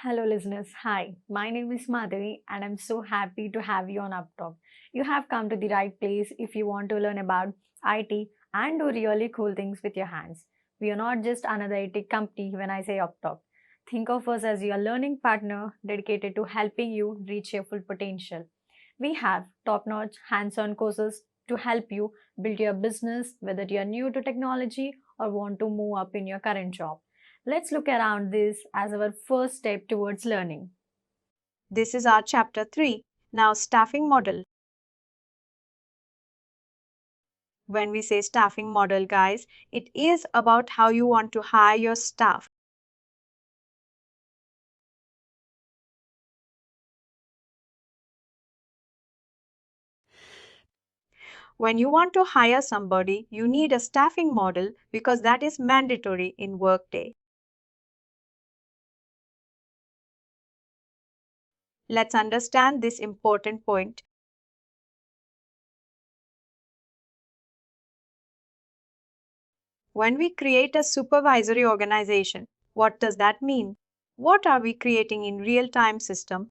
Hello, listeners. Hi, my name is Madhavi, and I'm so happy to have you on UppTalk. You have come to the right place if you want to learn about IT and do really cool things with your hands. We are not just another IT company when I say UppTalk. Think of us as your learning partner dedicated to helping you reach your full potential. We have top notch hands on courses to help you build your business, whether you're new to technology or want to move up in your current job. Let's look around this as our first step towards learning. This is our chapter 3. Now, staffing model. When we say staffing model, guys, it is about how you want to hire your staff. When you want to hire somebody, you need a staffing model because that is mandatory in Workday. Let's understand this important point. When we create a supervisory organization, what does that mean? What are we creating in real-time system?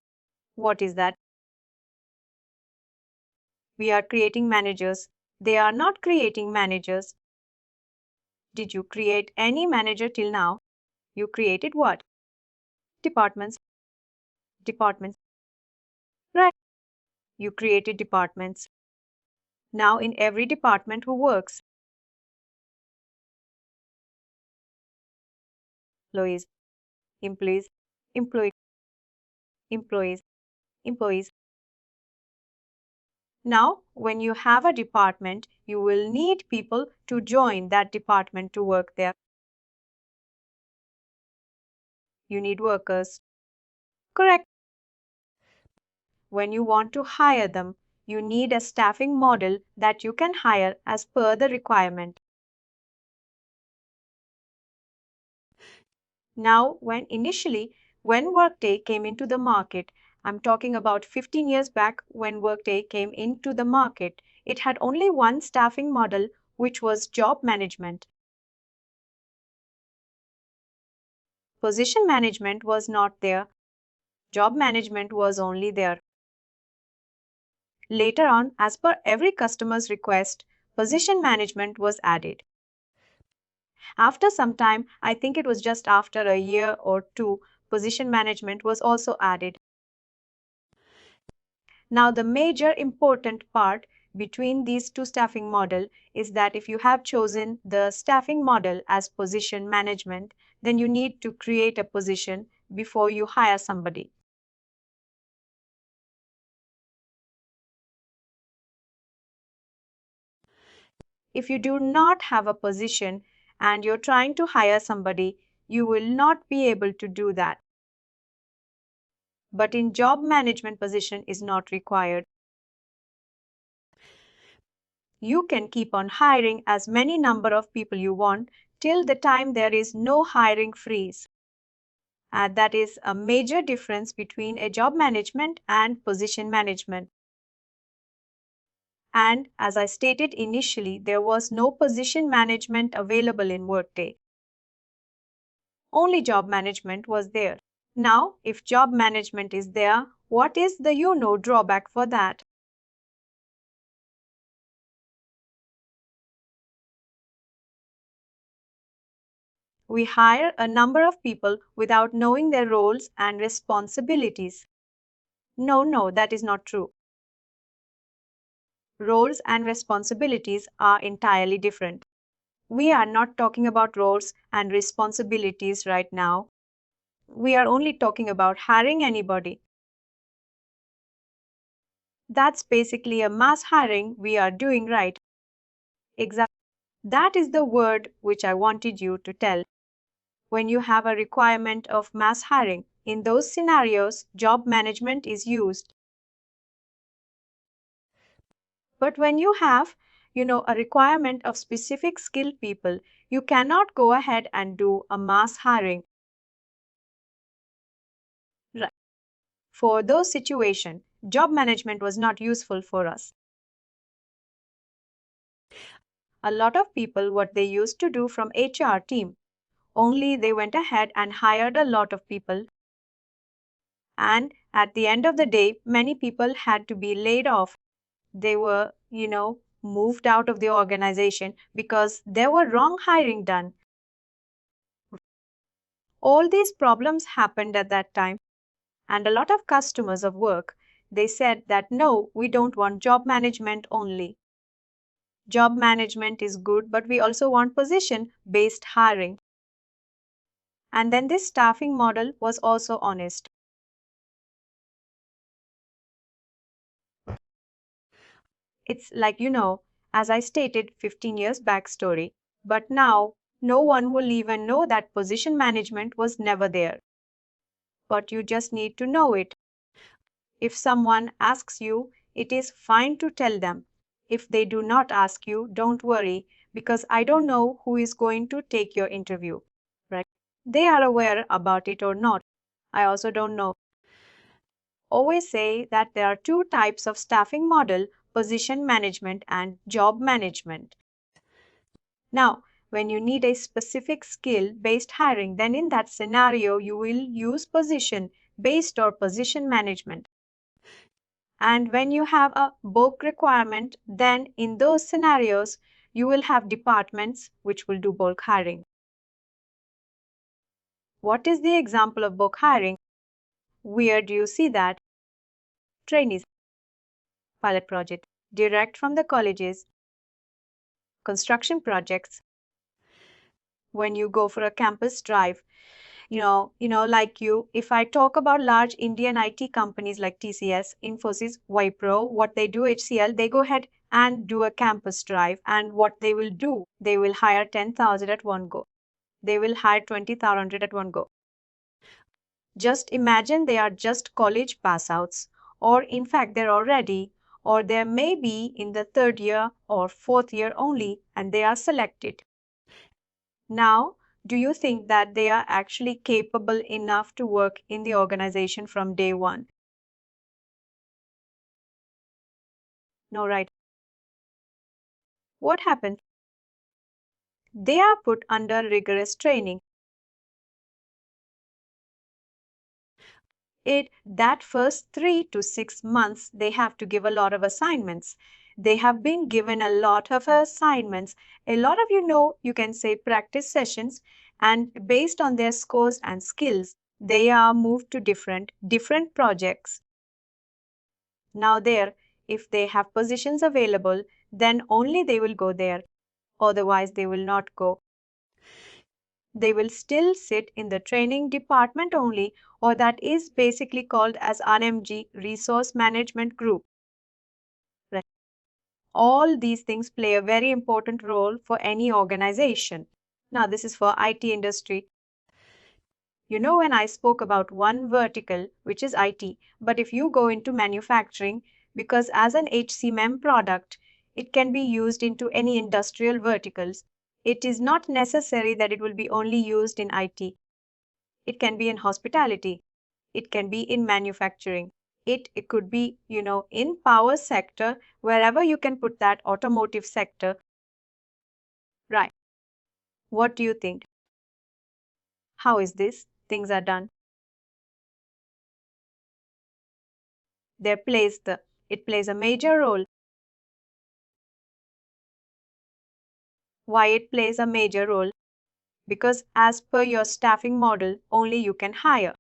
What is that? We are creating managers. They are not creating managers. Did you create any manager till now? You created what? Departments. Departments. Right. You created departments. Now in every department who works? Employees. Employees. Employee. Employees. Employees. Now, when you have a department, you will need people to join that department to work there. You need workers. Correct. When you want to hire them, you need a staffing model that you can hire as per the requirement. Now, when Workday came into the market, I'm talking about 15 years back when Workday came into the market, it had only one staffing model, which was job management. Position management was not there. Job management was only there. Later on, as per every customer's request, position management was added. After some time, I think it was just after a year or two, position management was also added. Now, the major important part between these two staffing model is that if you have chosen the staffing model as position management, then you need to create a position before you hire somebody. If you do not have a position and you're trying to hire somebody, you will not be able to do that. But in job management, position is not required. You can keep on hiring as many number of people you want till the time there is no hiring freeze. And that is a major difference between a job management and position management. And as I stated initially, there was no position management available in Workday. Only job management was there. Now, if job management is there, what is the drawback for that? We hire a number of people without knowing their roles and responsibilities. No, that is not true. Roles and responsibilities are entirely different. We are not talking about roles and responsibilities right now. We are only talking about hiring anybody. That's basically a mass hiring we are doing, right? Exactly. That is the word which I wanted you to tell. When you have a requirement of mass hiring, in those scenarios, job management is used. But when you have, a requirement of specific skilled people, you cannot go ahead and do a mass hiring. Right. For those situations, job management was not useful for us. A lot of people, what they used to do from HR team, only they went ahead and hired a lot of people. And at the end of the day, many people had to be laid off. They were, moved out of the organization because there were wrong hiring done. All these problems happened at that time, and a lot of customers of work, they said that no, we don't want job management only. Job management is good, but we also want position based hiring. And then this staffing model was also honest. It's like, as I stated 15 years backstory, but now no one will even know that position management was never there. But you just need to know it. If someone asks you, it is fine to tell them. If they do not ask you, don't worry, because I don't know who is going to take your interview. Right? They are aware about it or not. I also don't know. Always say that there are two types of staffing model: position management and job management. Now, when you need a specific skill based hiring, then in that scenario, you will use position based or position management. And when you have a bulk requirement, then in those scenarios, you will have departments which will do bulk hiring. What is the example of bulk hiring? Where do you see that? Trainees, pilot project, direct from the colleges, construction projects. When you go for a campus drive, like if I talk about large Indian IT companies like TCS, Infosys, Wipro, what they do, HCL, they go ahead and do a campus drive. And what they will do, they will hire 10,000 at one go. They will hire 20,000 at one go. Just imagine they are just college pass outs, or in fact, they're already, or they may be in the third year or fourth year only, and they are selected. Now, do you think that they are actually capable enough to work in the organization from day one? No, right? What happens? They are put under rigorous training. That first 3 to 6 months, they have to give a lot of assignments. They have been given a lot of assignments, a lot of, you can say practice sessions, and based on their scores and skills, they are moved to different projects. Now there, if they have positions available, then only they will go there. Otherwise, they will not go. They will still sit in the training department only, or that is basically called as RMG, Resource Management Group. Right. All these things play a very important role for any organization. Now, this is for IT industry. When I spoke about one vertical, which is IT, but if you go into manufacturing, because as an HCM product, it can be used into any industrial verticals. It is not necessary that it will be only used in IT. It can be in hospitality. It can be in manufacturing. It could be, in power sector, wherever you can put that automotive sector. Right. What do you think? How is this? Things are done. It plays a major role. Why it plays a major role? Because as per your staffing model, only you can hire.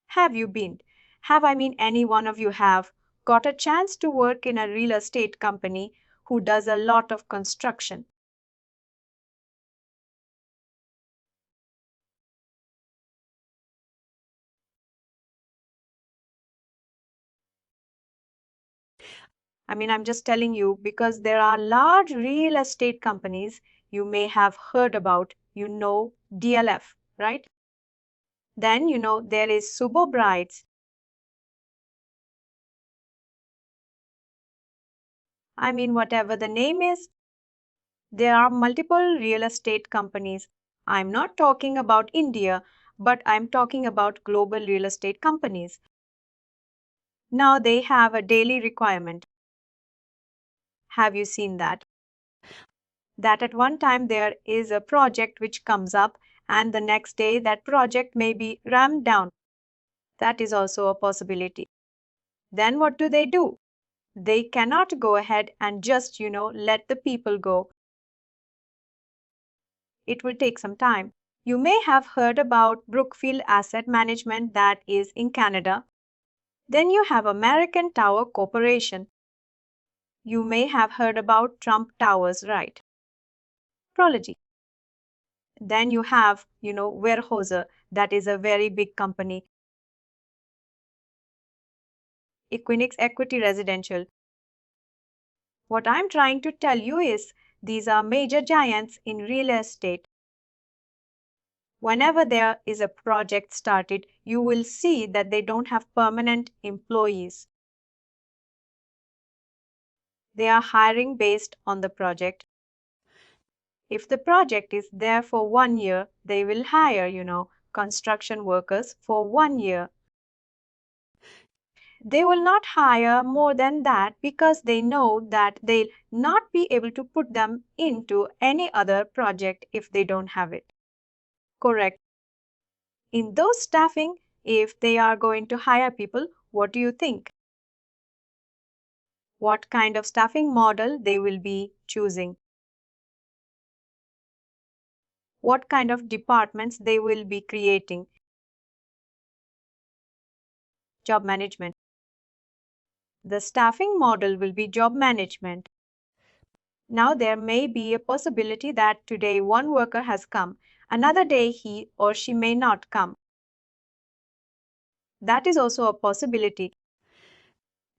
Have you been? Any one of you have got a chance to work in a real estate company who does a lot of construction? I'm just telling you because there are large real estate companies you may have heard about, DLF, right? Then, there is Subo Brides. Whatever the name is, there are multiple real estate companies. I'm not talking about India, but I'm talking about global real estate companies. Now they have a daily requirement. Have you seen that? that at one time there is a project which comes up and the next day that project may be ramped down. That is also a possibility. Then what do? They cannot go ahead and just, let the people go. It will take some time. You may have heard about Brookfield Asset Management that is in Canada. Then you have American Tower Corporation. You may have heard about Trump Towers, right? Prology. Then you have, Weyerhaeuser, that is a very big company. Equinix Equity Residential. What I'm trying to tell you is these are major giants in real estate. Whenever there is a project started, you will see that they don't have permanent employees. They are hiring based on the project. If the project is there for 1 year, they will hire, construction workers for 1 year. They will not hire more than that because they know that they'll not be able to put them into any other project if they don't have it. Correct. In those staffing, if they are going to hire people, what do you think? What kind of staffing model they will be choosing? What kind of departments they will be creating? Job management. The staffing model will be job management. Now, there may be a possibility that today one worker has come, another day he or she may not come. That is also a possibility.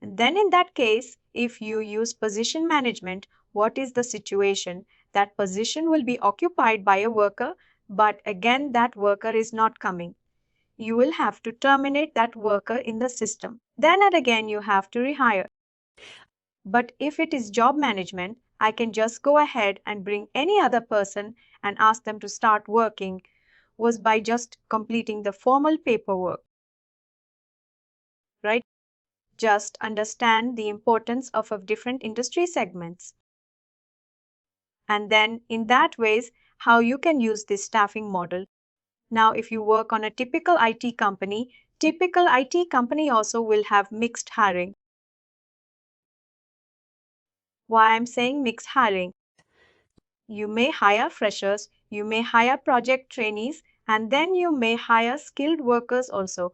Then, in that case, if you use position management, what is the situation? That position will be occupied by a worker, but again, that worker is not coming. You will have to terminate that worker in the system. Then, and again, you have to rehire. But if it is job management, I can just go ahead and bring any other person and ask them to start working was by just completing the formal paperwork. Right? Just understand the importance of different industry segments. And then in that ways, how you can use this staffing model. Now, if you work on a typical IT company also will have mixed hiring. Why I'm saying mixed hiring? You may hire freshers, you may hire project trainees, and then you may hire skilled workers also.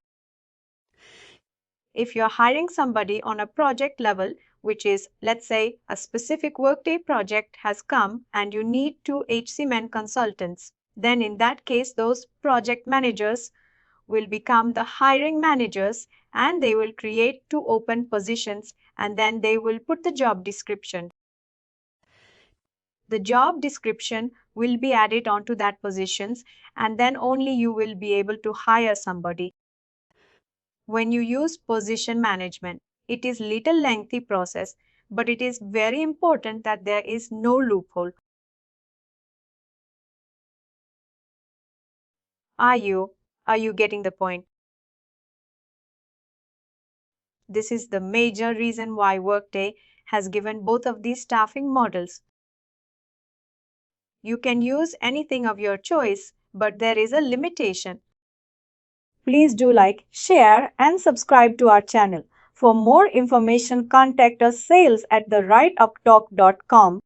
If you're hiring somebody on a project level, which is, let's say, a specific Workday project has come and you need 2 HCM consultants, then in that case, those project managers will become the hiring managers and they will create 2 open positions and then they will put the job description. The job description will be added onto that positions and then only you will be able to hire somebody. When you use position management, it is little lengthy process, but it is very important that there is no loophole. Are you getting the point? This is the major reason why Workday has given both of these staffing models. You can use anything of your choice, but there is a limitation. Please do like, share, and subscribe to our channel. For more information, contact us sales@therightuptalk.com.